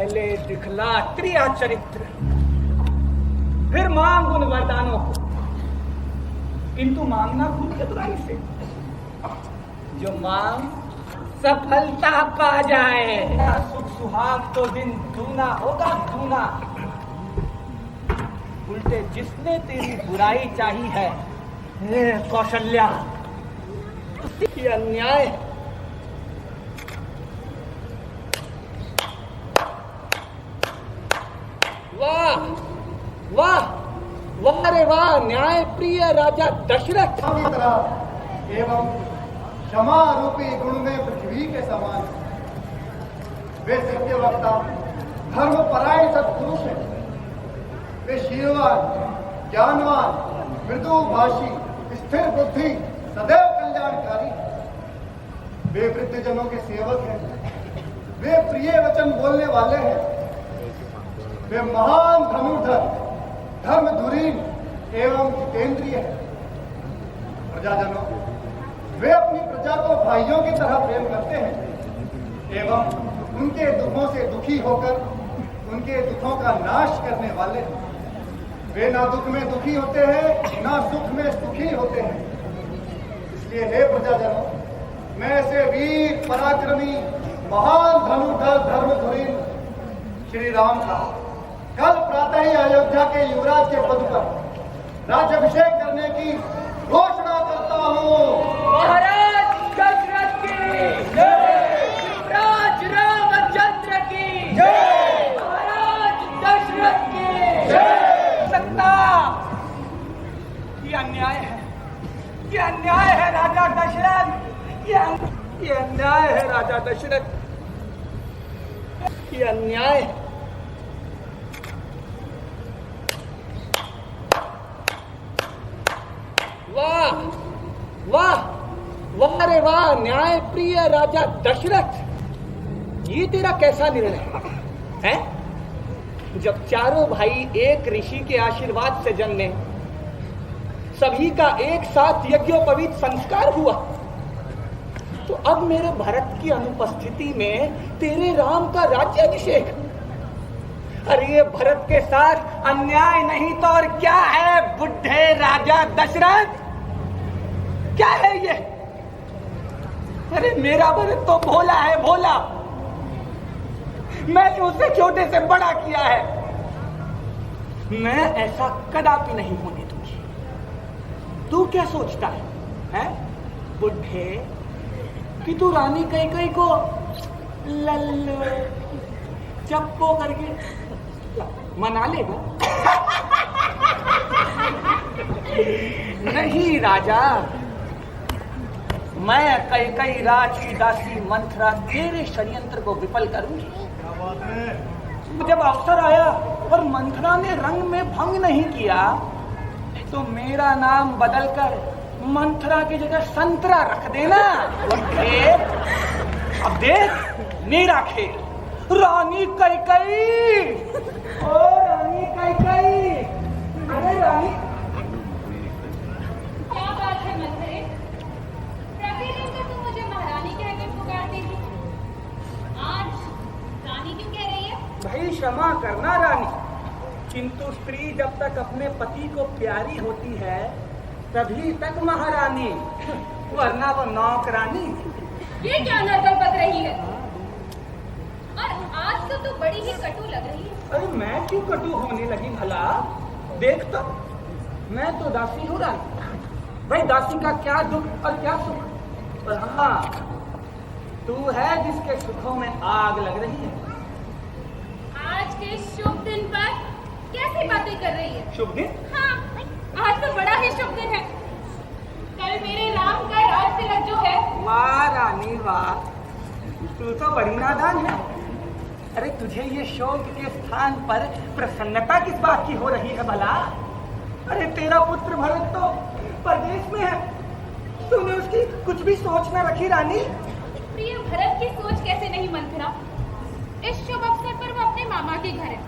पहले दिखला त्रिया चरित्र, फिर मांग उन वरदानों को, किंतु मांगना खूब चतुराई से, जो मांग सफलता पा जाए। सुख सुहाग तो दिन दूना होगा दूना। उल्टे जिसने तेरी बुराई चाही है, कौशल्या, उसकी अन्याय। वाह वाह वाह रे वाह, न्याय प्रिय राजा दशरथ एवं क्षमा रूपी गुण में पृथ्वी के समान वे सत्य वक्ता, धर्म परायण सत्पुरुष है। वे शीलवान, ज्ञानवान, मृदु भाषी, स्थिर बुद्धि, सदैव कल्याणकारी। वे वृद्धजनों के सेवक हैं। वे प्रिय वचन बोलने वाले हैं। वे महान धनुर्धर, धर्म धुरीन एवं जितेंद्रिय है। प्रजाजनों, वे अपनी प्रजा को भाइयों की तरह प्रेम करते हैं एवं उनके दुखों से दुखी होकर उनके दुखों का नाश करने वाले हैं। वे ना दुख में दुखी होते हैं, ना सुख में सुखी होते हैं। इसलिए हे प्रजाजनों, मैं ऐसे वीर पराक्रमी महान धनुर्धर धर्मधुरीन श्री राम का कल प्रातः ही अयोध्या के युवराज के पद पर राज्याभिषेक करने की घोषणा करता हूँ। महाराज दशरथ की जय, युवराज रामचंद्र की जय, महाराज दशरथ की जय। सत्ता, ये अन्याय है, ये अन्याय है राजा दशरथ, ये अन्याय है राजा दशरथ, ये अन्याय है। वाह वाह वाह रे वाह, न्याय प्रिय राजा दशरथ, ये तेरा कैसा निर्णय है? जब चारों भाई एक ऋषि के आशीर्वाद से जन्मे, सभी का एक साथ यज्ञोपवीत संस्कार हुआ, तो अब मेरे भरत की अनुपस्थिति में तेरे राम का राज्याभिषेक। अरे ये भरत के साथ अन्याय नहीं तो और क्या है बुढ़े राजा दशरथ, क्या है ये? अरे मेरा भरत तो भोला है, भोला। मैंने उसे छोटे से बड़ा किया है। मैं ऐसा कदापि नहीं होने दूंगी। तू क्या सोचता है, हैं? बुढ़े कि तू रानी कैकेयी को लल्लो चप्पो करके मना लेगा? नहीं राजा, मैं कैकेयी राज की दासी मंथरा तेरे षड्यंत्र को विफल करूंगी। जब अवसर आया और मंथरा ने रंग में भंग नहीं किया, तो मेरा नाम बदलकर मंथरा की जगह संतरा रख देना। अब देख मेरा खेल, रानी कैकेयी, ओ रानी कैकेयी, अरे रानी। क्या बात है मंथरे, प्रतिदिन तो तुम मुझे महारानी कहकर पुकारती थी, आज रानी क्यों कह रही है? भाई क्षमा करना रानी, किंतु स्त्री जब तक अपने पति को प्यारी होती है तभी तक महारानी, वरना वो नौकरानी। ये क्या नर्तन बक रही है? और आज तो तू बड़ी ही कटु लग रही है। अरे मैं क्यों कटु होने लगी भला? देख तो, मैं तो दासी हूँ रानी। भाई दासी का क्या दुख और क्या सुख, पर हाँ तू है जिसके सुखों में आग लग रही है। आज के शुभ दिन पर कैसी बातें कर रही है? शुभ दिन? हाँ, आज तो बड़ा ही शुभ दिन है। कल मेरे राम का राज तिलक जो है। वाह रानी वाह, तू तो बड़ी नादान है। अरे तुझे ये शोक के स्थान पर प्रसन्नता किस बात की हो रही है भला? अरे तेरा पुत्र भरत तो परदेश में है, तूने उसकी कुछ भी सोच न रखी रानी? प्रिय भरत की सोच कैसे नहीं मंथरा, इस शुभ अवसर पर वो अपने मामा के घर है।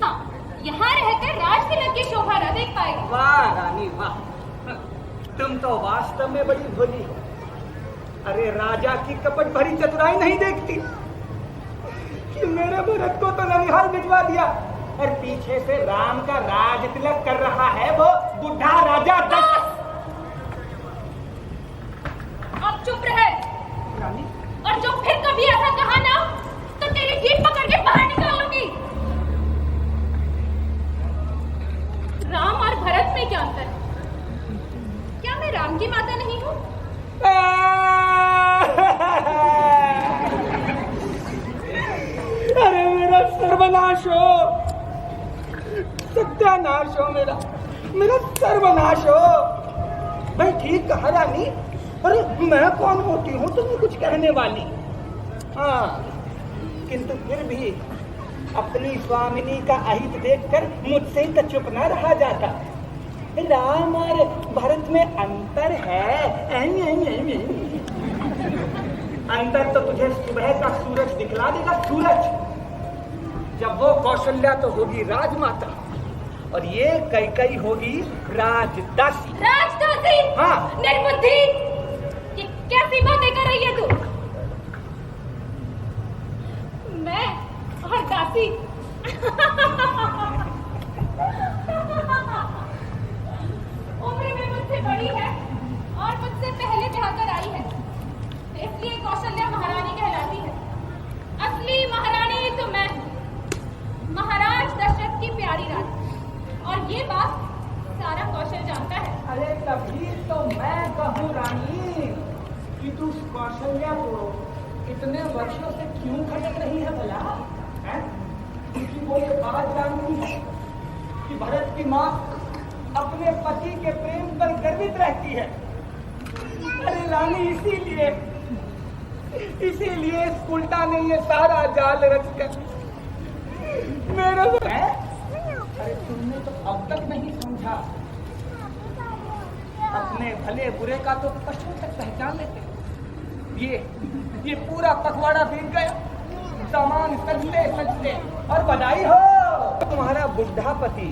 हाँ, यहाँ रहकर राज तिलक की शोभा न देख पाएगा। वाह रानी वाह, तुम तो वास्तव में बड़ी भोली हो। अरे राजा की कपट भरी चतुराई नहीं देखती कि मेरे भरत को तो ननिहाल भिजवा दिया और पीछे से राम का राज तिलक कर रहा है वो बुढ़ा राजा दशरथ। अब चुप रहे रानी, और जो फिर कभी ऐसा कहा ना तो तेरी जीभ पकड़ के बाहर निकालूंगी। राम और भरत में क्या अंतर है? क्या मैं राम की माता नहीं हूँ? अरे मेरा सर्वनाश हो, सत्यानाश हो, मेरा सर्वनाश हो। भाई ठीक कहा रानी, अरे मैं कौन होती हूँ तुम्हें कुछ कहने वाली? हाँ, किंतु फिर भी अपनी स्वामिनी का अहित देखकर मुझसे ही तो चुप न रहा जाता। राम और भरत में अंतर है। अंतर तो तुझे सुबह का सूरज दिखला देगा, सूरज। जब वो कौशल्या तो होगी राजमाता और ये कैकई होगी राजदासी। राजदासी? हाँ। निर्बुद्धि! ये कैसी बातें कर रही है तू? मैं और दासी? उम्र में मुझसे बड़ी है और मुझसे पहले ब्याह कर आई है, इसलिए कौशल्या महारानी कहलाती है। असली महारानी तो मैं हूँ, महाराज दशरथ की प्यारी रानी, और ये बात सारा कौशल जानता है। अरे तभी तो मैं कहूँ रानी कि तू कौशल्या को इतने वर्षों से क्यों खटक रही है भला? हैं? क्योंकि वो ये बात जानती है कि भरत की माँ अपने पति के प्रेम पर गर्वित रहती है। अरे रानी, इसीलिए इस उल्टा ने ये सारा जाल रचकर मेरे है? अरे तुमने तो अब तक नहीं समझा। अपने भले बुरे का तो पशु तक पहचान लेते। ये पूरा पखवाड़ा बीत गया, सामान सजते और बधाई हो। तुम्हारा बुढ़ा पति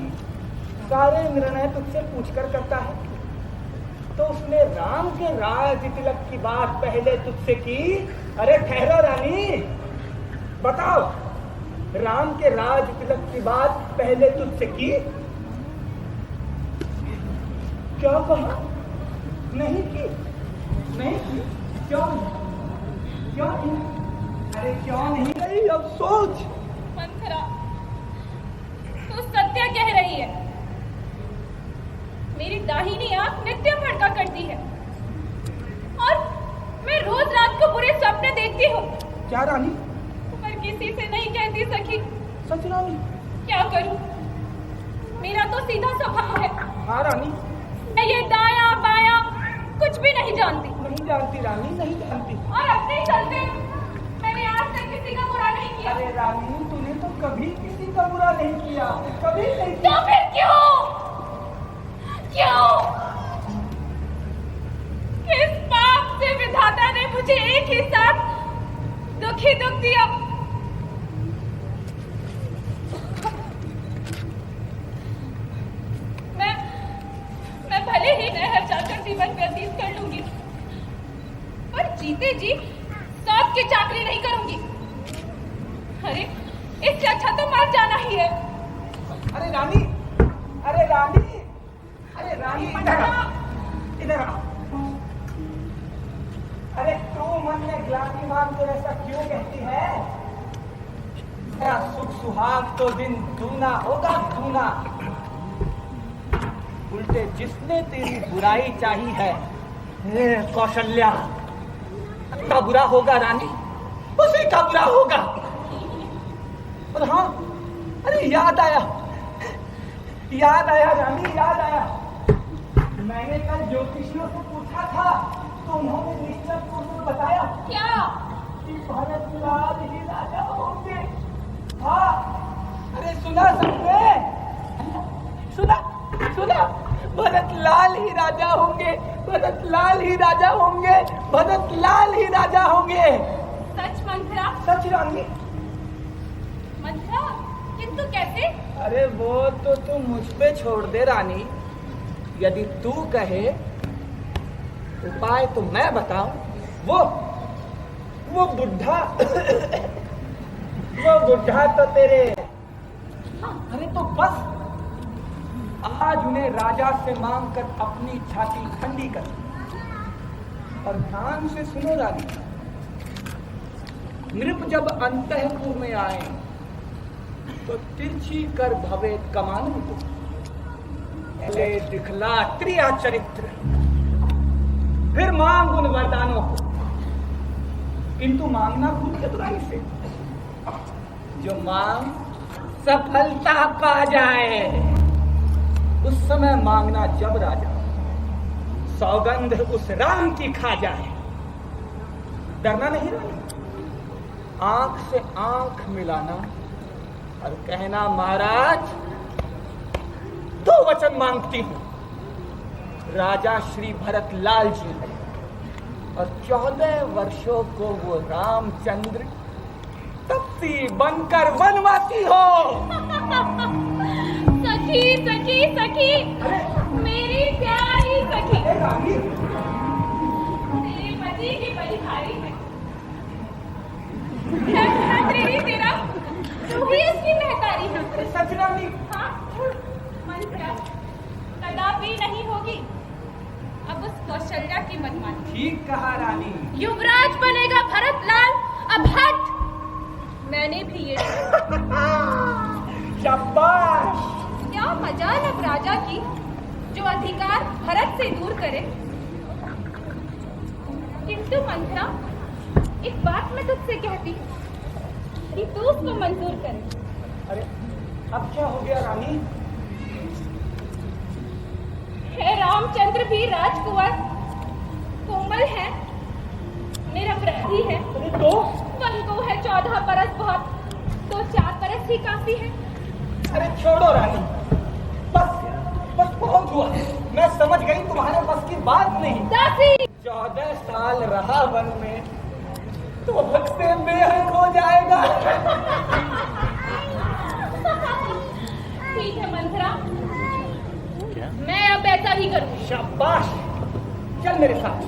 सारे निर्णय तुझसे पूछकर करता है, तो उसने राम के राज तिलक की बात पहले तुझसे की। अरे ठहरो रानी, बताओ, राम के राज तिलक की बात पहले तुझसे की? क्या कहा? नहीं की। क्यों नहीं? अरे क्यों नहीं गई? अब सोच। मंथरा, तू सत्य कह रही है। मेरी दाहिनी आंख नित्य फड़का करती है और मैं रोज रात को बुरे सपने देखती हूँ। क्या रानी? पर किसी से नहीं कहती सखी। सच रानी? क्या करूँ, मेरा तो सीधा स्वभाव है। हाँ रानी। मैं ये दाया बाया कुछ भी नहीं जानती। नहीं जानती रानी, नहीं जानती। और अपने चलते मैंने आज तक किसी का बुरा नहीं किया। अरे रानी, तूने तो कभी किसी का बुरा नहीं किया, कभी नहीं तो किया। फिर क्यों किस पाप से विधाता ने मुझे एक ही साथ दुख दिया? मैं भले ही नहर जाकर जीवन व्यतीत कर लूंगी, पर जीते जी सांप की चाकरी नहीं करूंगी। अरे इससे अच्छा तो मर जाना ही है। अरे रानी, अरे रानी, अरे रानी, इधर आ। अरे तू मन में ग्लानि मान कर ऐसा क्यों कहती है? तेरा सुख सुहाग तो दिन दूना होगा, दूना। उल्टे जिसने तेरी बुराई चाही है, कौशल्या, का बुरा होगा रानी, उसी का बुरा होगा। और हाँ, अरे याद आया रानी, याद आया। मैंने कल ज्योतिषियों से पूछा था तो उन्होंने निश्चय पूर्वक बताया क्या? कि भरत लाल ही राजा होंगे। हाँ, अरे सुना सबने? सुना? भरत लाल ही राजा होंगे, भरत लाल ही राजा होंगे, भरत लाल ही राजा होंगे। सच मंथरा? सच रानी। मंथरा, किंतु कैसे? अरे वो तो तू मुझ पे छोड़ दे रानी। यदि तू कहे उपाय तो मैं बताऊं। वो बुढ़ा वो बुढ़ा तो तेरे। अरे तो बस, आज उन्हें राजा से मांगकर अपनी छाती ठंडी कर। और ध्यान से सुनो रानी, नृप जब अंतःपुर में आए तो तिरछी कर भवे कमानों को, पहले दिखला त्रिया चरित्र, फिर मांग उन वरदानों को। किंतु मांगना भूल चतुराई से, जो मांग सफलता पा जाए, उस समय मांगना जब राजा सौगंध उस राम की खा जाए। डरना नहीं रानी, आंख से आंख मिलाना और कहना महाराज दो वचन मांगती हूं, राजा श्री भरत लाल जी और 14 वर्षों को वो रामचंद्र तपसी बनकर वनवासी हो। सखी सखी सखी, मेरी प्यारी सखी, तेरे पति की बड़ी भारी है। तेरी तेरा तू ही उसकी महतारी है। सच रानी? हाँ, मंत्रा कदापि नहीं होगी अब उस कौशल्या की मनमानी। ठीक कहा रानी। युवराज बनेगा भरत लाल। अब हट, मैंने भी ये शाबाश। क्या मजाल अब राजा की, जो अधिकार भरत से दूर करे। किंतु मंत्रा, एक बात मैं तुझसे कहती कि तू उसको मंजूर करे। अरे अब क्या हो गया रानी? है रामचंद्र भी राजकुमार, कोमल है, निरपराधी है। तो वन को है 14 बरस बहुत, तो 4 बरस ही काफी है। अरे छोड़ो रानी, बस बस बहुत हुआ। मैं समझ गई तुम्हारे बस की बात नहीं। दासी 14 साल रहा वन में तो हक से बेहद हो जाएगा। ठीक है मंत्रा, मैं अब ऐसा ही करूँ। शाबाश, चल मेरे साथ।